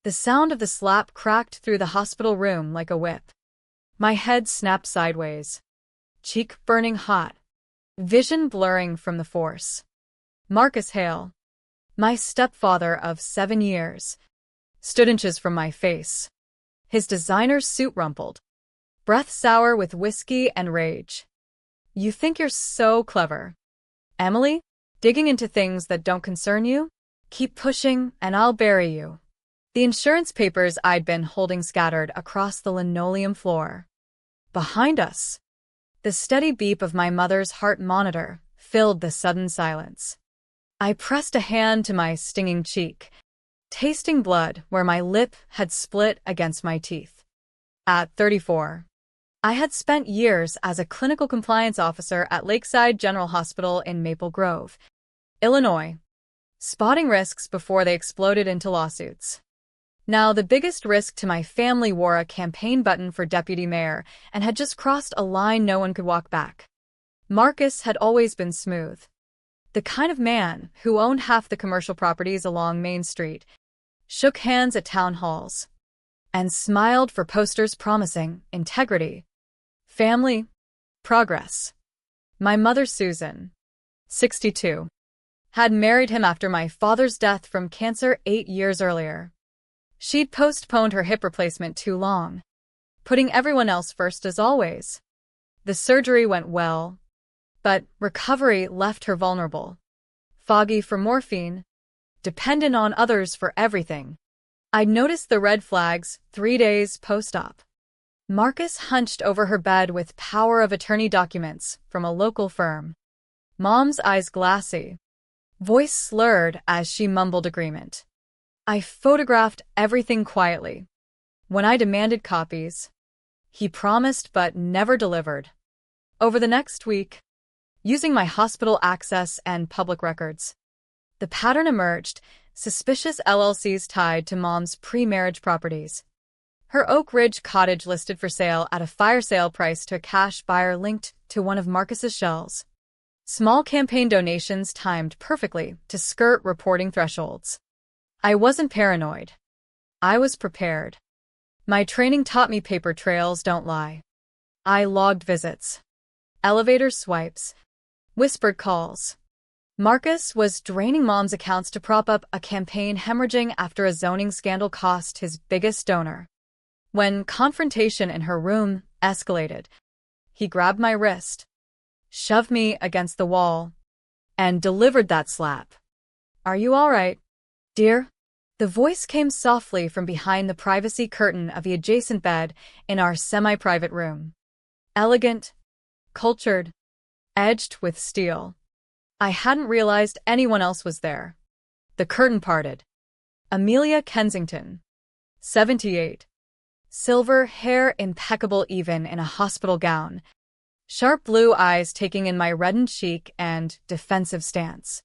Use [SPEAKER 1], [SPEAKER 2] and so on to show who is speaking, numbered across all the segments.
[SPEAKER 1] The sound of the slap cracked through the hospital room like a whip. My head snapped sideways, cheek burning hot, vision blurring from the force. Marcus Hale, my stepfather of 7 years, stood inches from my face. His designer suit rumpled, breath sour with whiskey and rage. "You think you're so clever, Emily? Digging into things that don't concern you? Keep pushing and I'll bury you." The insurance papers I'd been holding scattered across the linoleum floor. Behind us, the steady beep of my mother's heart monitor filled the sudden silence. I pressed a hand to my stinging cheek, tasting blood where my lip had split against my teeth. At 34, I had spent years as a clinical compliance officer at Lakeside General Hospital in Maple Grove, Illinois, spotting risks before they exploded into lawsuits. Now, the biggest risk to my family wore a campaign button for deputy mayor and had just crossed a line no one could walk back. Marcus had always been smooth. The kind of man who owned half the commercial properties along Main Street, shook hands at town halls, and smiled for posters promising integrity, family, progress. My mother, Susan, 62, had married him after my father's death from cancer 8 years earlier. She'd postponed her hip replacement too long, putting everyone else first as always. The surgery went well, but recovery left her vulnerable, foggy for morphine, dependent on others for everything. I'd noticed the red flags 3 days post-op. Marcus hunched over her bed with power of attorney documents from a local firm. Mom's eyes glassy, voice slurred as she mumbled agreement. I photographed everything quietly. When I demanded copies, he promised but never delivered. Over the next week, using my hospital access and public records, the pattern emerged: suspicious LLCs tied to Mom's pre-marriage properties. Her Oak Ridge cottage listed for sale at a fire sale price to a cash buyer linked to one of Marcus's shells. Small campaign donations timed perfectly to skirt reporting thresholds. I wasn't paranoid. I was prepared. My training taught me paper trails don't lie. I logged visits, elevator swipes, whispered calls. Marcus was draining Mom's accounts to prop up a campaign hemorrhaging after a zoning scandal cost his biggest donor. When confrontation in her room escalated, he grabbed my wrist, shoved me against the wall, and delivered that slap. "Are you all right, dear?" The voice came softly from behind the privacy curtain of the adjacent bed in our semi-private room. Elegant, cultured, edged with steel. I hadn't realized anyone else was there. The curtain parted. Amelia Kensington, 78. Silver hair impeccable even in a hospital gown. Sharp blue eyes taking in my reddened cheek and defensive stance.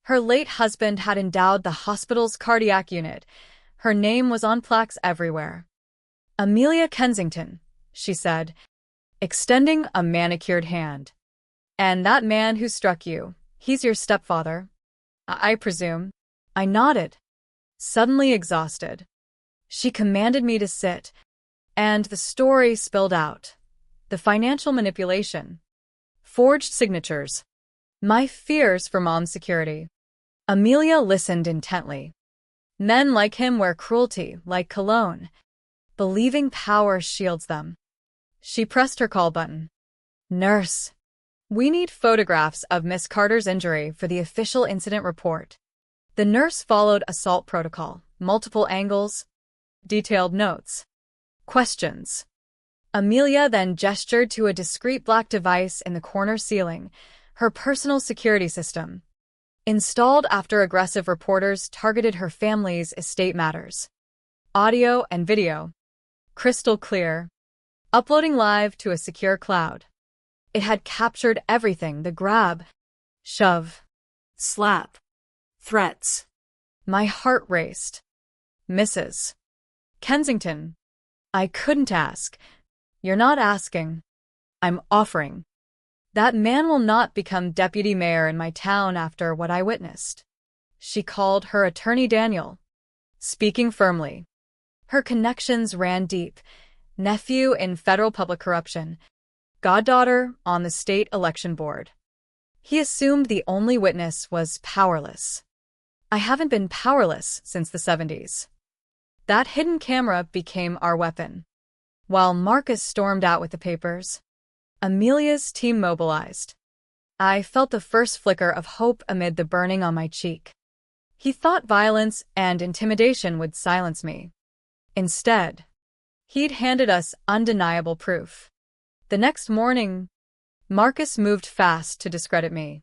[SPEAKER 1] Her late husband had endowed the hospital's cardiac unit. Her name was on plaques everywhere. "Amelia Kensington," she said, extending a manicured hand. "And that man who struck you, he's your stepfather, I presume?" I nodded, suddenly exhausted. She commanded me to sit, and the story spilled out. The financial manipulation, forged signatures, my fears for Mom's security. Amelia listened intently. Men like him wear cruelty like cologne, believing power shields them. She pressed her call button. "Nurse, we need photographs of Miss Carter's injury for the official incident report." The nurse followed assault protocol, multiple angles, detailed notes, questions. Amelia then gestured to a discreet black device in the corner ceiling, her personal security system, installed after aggressive reporters targeted her family's estate matters. Audio and video, crystal clear, uploading live to a secure cloud. It had captured everything: the grab, shove, slap, threats. My heart raced. "Mrs. Kensington." I couldn't ask. "You're not asking. I'm offering. That man will not become deputy mayor in my town after what I witnessed." She called her attorney Daniel, speaking firmly. Her connections ran deep. Nephew in federal public corruption, goddaughter on the state election board. He assumed the only witness was powerless. I haven't been powerless since the 70s. That hidden camera became our weapon. While Marcus stormed out with the papers, Amelia's team mobilized. I felt the first flicker of hope amid the burning on my cheek. He thought violence and intimidation would silence me. Instead, he'd handed us undeniable proof. The next morning, Marcus moved fast to discredit me.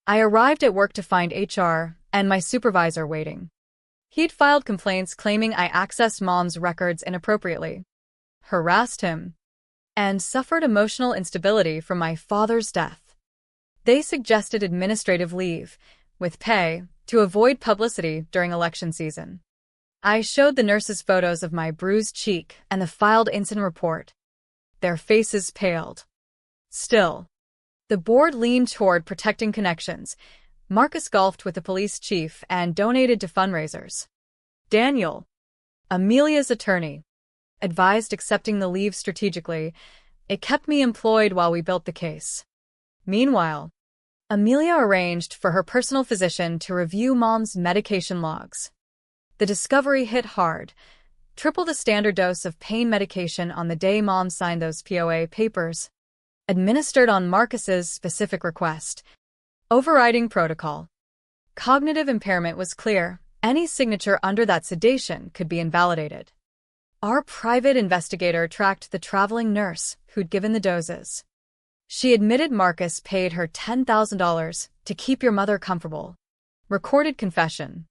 [SPEAKER 1] I arrived at work to find HR and my supervisor waiting. He'd filed complaints claiming I accessed Mom's records inappropriately, harassed him, and suffered emotional instability from my father's death. They suggested administrative leave, with pay, to avoid publicity during election season. I showed the nurses photos of my bruised cheek and the filed incident report. Their faces paled. Still, the board leaned toward protecting connections. Marcus golfed with the police chief and donated to fundraisers. Daniel, Amelia's attorney, advised accepting the leave strategically. It kept me employed while we built the case. Meanwhile, Amelia arranged for her personal physician to review Mom's medication logs. The discovery hit hard. Triple the standard dose of pain medication on the day Mom signed those POA papers, administered on Marcus's specific request. Overriding protocol. Cognitive impairment was clear. Any signature under that sedation could be invalidated. Our private investigator tracked the traveling nurse who'd given the doses. She admitted Marcus paid her $10,000 to keep your mother comfortable. Recorded confession.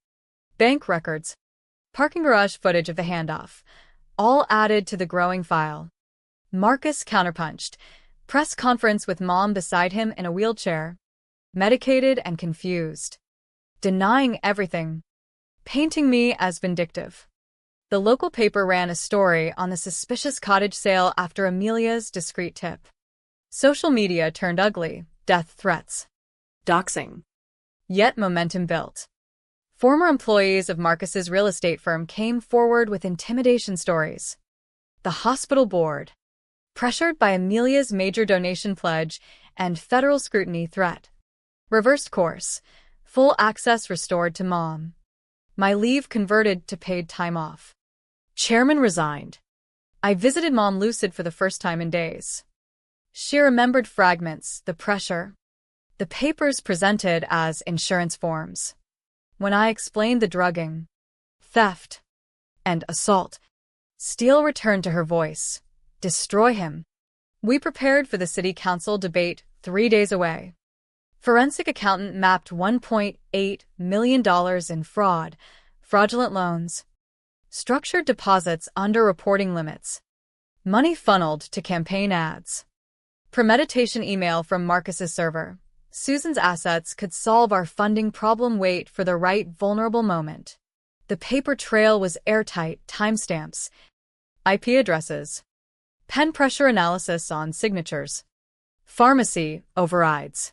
[SPEAKER 1] Bank records. Parking garage footage of the handoff. All added to the growing file. Marcus counterpunched. Press conference with Mom beside him in a wheelchair. Medicated and confused. Denying everything. Painting me as vindictive. The local paper ran a story on the suspicious cottage sale after Amelia's discreet tip. Social media turned ugly, death threats, doxing. Yet momentum built. Former employees of Marcus's real estate firm came forward with intimidation stories. The hospital board, pressured by Amelia's major donation pledge and federal scrutiny threat, reversed course. Full access restored to Mom. My leave converted to paid time off. Chairman resigned. I visited Mom lucid for the first time in days. She remembered fragments, the pressure, the papers presented as insurance forms. When I explained the drugging, theft, and assault, steel returned to her voice. Destroy him. We prepared for the city council debate 3 days away. Forensic accountant mapped $1.8 million in fraudulent loans, structured deposits under reporting limits, money funneled to campaign ads. Premeditation email from Marcus's server. Susan's assets could solve our funding problem. Wait for the right vulnerable moment. The paper trail was airtight. Timestamps, IP addresses, pen pressure analysis on signatures. Pharmacy overrides.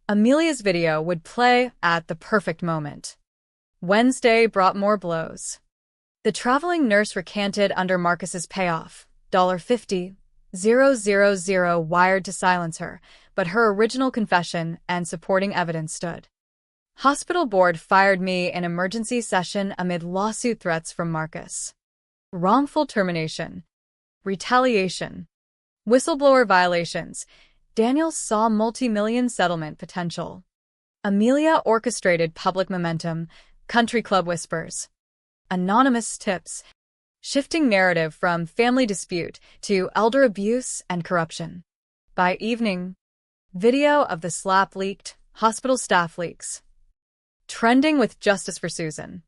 [SPEAKER 1] Amelia's video would play at the perfect moment. Wednesday brought more blows. The traveling nurse recanted under Marcus's payoff, $50,000 wired to silence her, but her original confession and supporting evidence stood. Hospital board fired me in emergency session amid lawsuit threats from Marcus. Wrongful termination. Retaliation. Whistleblower violations. Daniel saw multi-million settlement potential. Amelia orchestrated public momentum. Country club whispers. Anonymous tips. Shifting narrative from family dispute to elder abuse and corruption. By evening, video of the slap leaked. Hospital staff leaks. Trending with justice for Susan.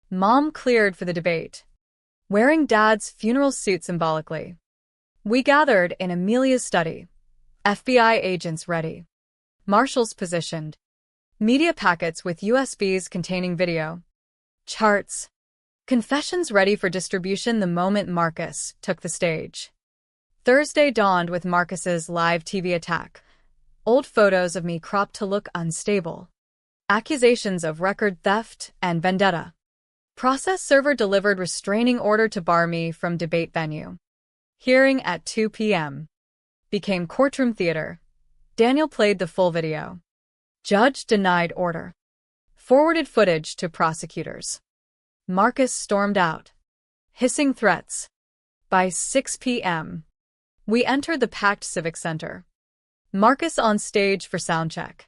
[SPEAKER 1] Mom cleared for the debate. Wearing Dad's funeral suit symbolically. We gathered in Amelia's study. FBI agents ready. Marshals positioned. Media packets with USBs containing video. Charts. Confessions ready for distribution the moment Marcus took the stage. Thursday dawned with Marcus's live TV attack. Old photos of me cropped to look unstable. Accusations of record theft and vendetta. Process server delivered restraining order to bar me from debate venue. Hearing at 2 p.m. Became courtroom theater. Daniel played the full video. Judge denied order. Forwarded footage to prosecutors. Marcus stormed out, hissing threats. By 6 p.m., we entered the packed Civic Center. Marcus on stage for soundcheck.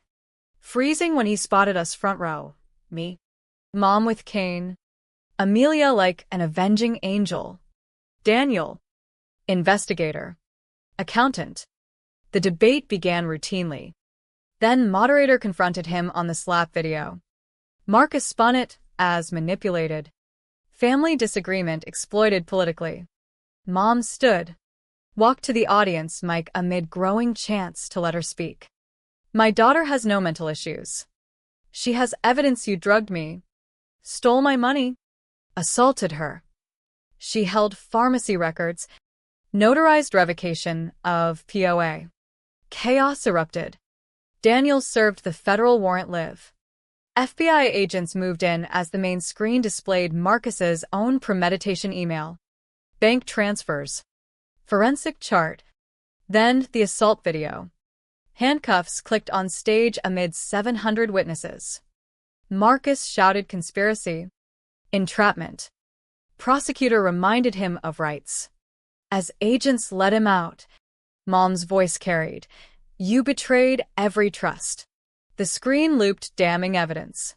[SPEAKER 1] Freezing when he spotted us front row. Me. Mom with cane. Amelia like an avenging angel. Daniel. Investigator. Accountant. The debate began routinely. Then moderator confronted him on the slap video. Marcus spun it as manipulated. Family disagreement exploited politically. Mom stood. Walked to the audience mic amid growing chants to let her speak. My daughter has no mental issues. She has evidence you drugged me. Stole my money. Assaulted her. She held pharmacy records. Notarized revocation of POA. Chaos erupted. Daniel served the federal warrant live. FBI agents moved in as the main screen displayed Marcus's own premeditation email. Bank transfers. Forensic chart. Then the assault video. Handcuffs clicked on stage amid 700 witnesses. Marcus shouted conspiracy. Entrapment. Prosecutor reminded him of rights. As agents let him out, Mom's voice carried, "You betrayed every trust." The screen looped damning evidence.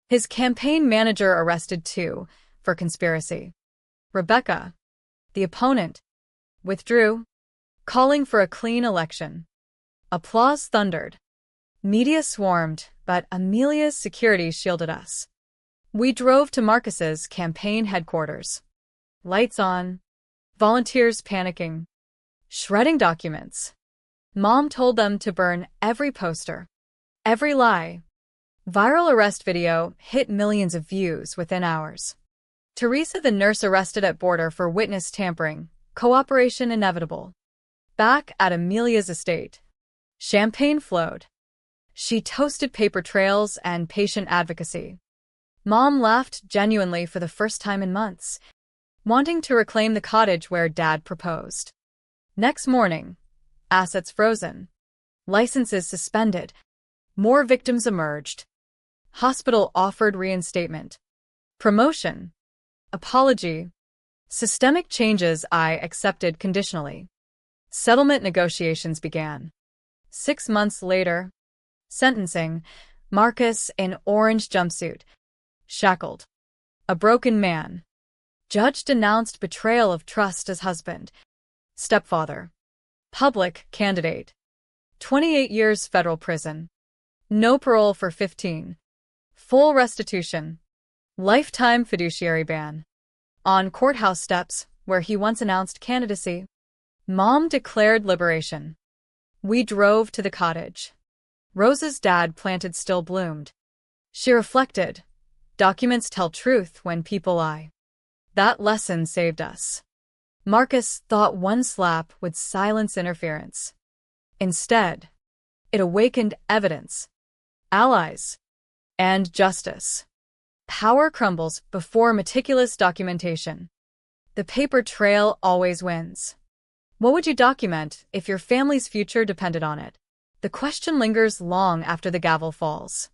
[SPEAKER 1] His campaign manager arrested too, for conspiracy. Rebecca, the opponent, withdrew, calling for a clean election. Applause thundered. Media swarmed, but Amelia's security shielded us. We drove to Marcus's campaign headquarters. Lights on. Volunteers panicking. Shredding documents. Mom told them to burn every poster. Every lie. Viral arrest video hit millions of views within hours. Teresa the nurse arrested at border for witness tampering. Cooperation inevitable. Back at Amelia's estate. Champagne flowed. She toasted paper trails and patient advocacy. Mom laughed genuinely for the first time in months, wanting to reclaim the cottage where Dad proposed. Next morning, assets frozen. Licenses suspended. More victims emerged. Hospital offered reinstatement. Promotion. Apology. Systemic changes I accepted conditionally. Settlement negotiations began. 6 months later, sentencing. Marcus in orange jumpsuit. Shackled. A broken man. Judge denounced betrayal of trust as husband. Stepfather. Public candidate. 28 years federal prison. No parole for 15. Full restitution. Lifetime fiduciary ban. On courthouse steps, where he once announced candidacy, Mom declared liberation. We drove to the cottage. Rose's dad planted still bloomed. She reflected. Documents tell truth when people lie. That lesson saved us. Marcus thought one slap would silence interference. Instead, it awakened evidence, allies, and justice. Power crumbles before meticulous documentation. The paper trail always wins. What would you document if your family's future depended on it? The question lingers long after the gavel falls.